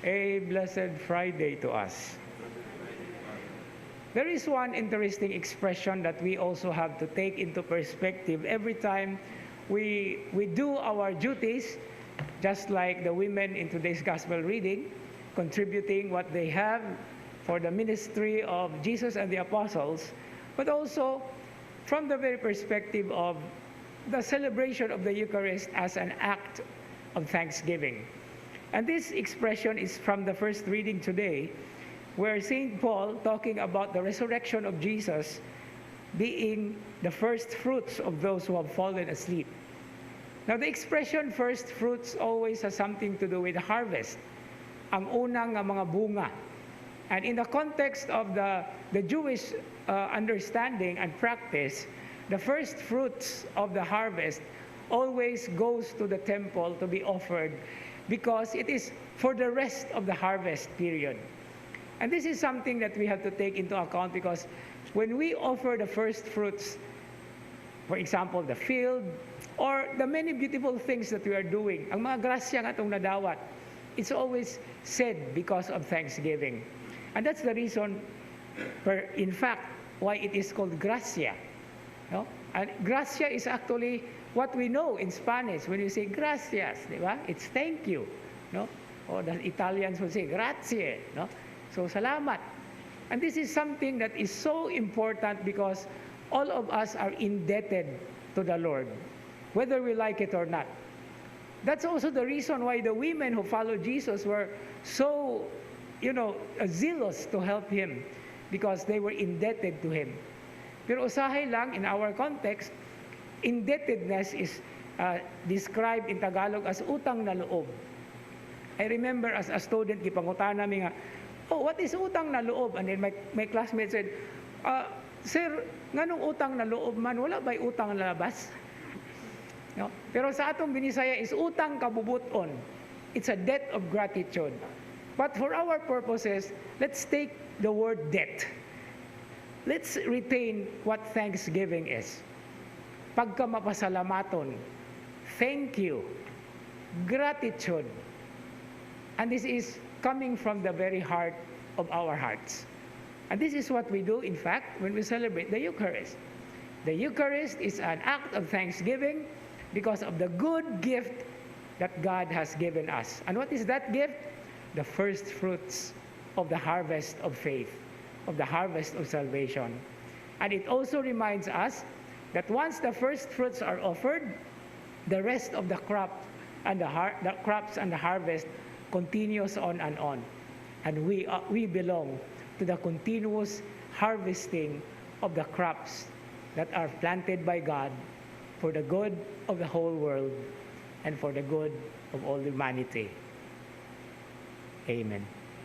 A blessed Friday to us. There is one interesting expression that we also have to take into perspective every time we do our duties, just like the women in today's gospel reading, contributing what they have for the ministry of Jesus and the apostles, but also from the very perspective of the celebration of the Eucharist as an act of thanksgiving. And this expression is from the first reading today, where St. Paul, talking about the resurrection of Jesus being the first fruits of those who have fallen asleep. Now, the expression first fruits always has something to do with harvest, ang unang mga bunga. And in the context of the Jewish understanding and practice, the first fruits of the harvest always goes to the temple to be offered because it is for the rest of the harvest period. And this is something that we have to take into account, because when we offer the first fruits, for example, the field, or the many beautiful things that we are doing, ang mga grasya nga itong nadawat, it's always said because of thanksgiving. And that's the reason, in fact, why it is called gracia. No? And gracia is actually what we know in Spanish when you say gracias, di ba? It's thank you. No? Or the Italians would say grazie. No? So, salamat. And this is something that is so important because all of us are indebted to the Lord, whether we like it or not. That's also the reason why the women who followed Jesus were so, zealous to help him, because they were indebted to him. Pero usahay lang, in our context, indebtedness is described in Tagalog as utang na loob. I remember as a student, gipangutan namin nga, what is utang na loob? And then my classmate said, Sir, nganong utang na loob man? Wala ba'y utang na labas? No? Pero sa atong Binisaya is utang kabubuton. It's a debt of gratitude. But for our purposes, let's take the word debt. Let's retain what thanksgiving is. Pagka mapasalamaton, thank you, gratitude. And this is coming from the very heart of our hearts. And this is what we do, in fact, when we celebrate the Eucharist. The Eucharist is an act of thanksgiving because of the good gift that God has given us. And what is that gift? The first fruits of the harvest of faith, of the harvest of salvation. And it also reminds us that once the first fruits are offered, the rest of the crop and the crops and the harvest continues on and on. And we belong to the continuous harvesting of the crops that are planted by God for the good of the whole world and for the good of all humanity. Amen.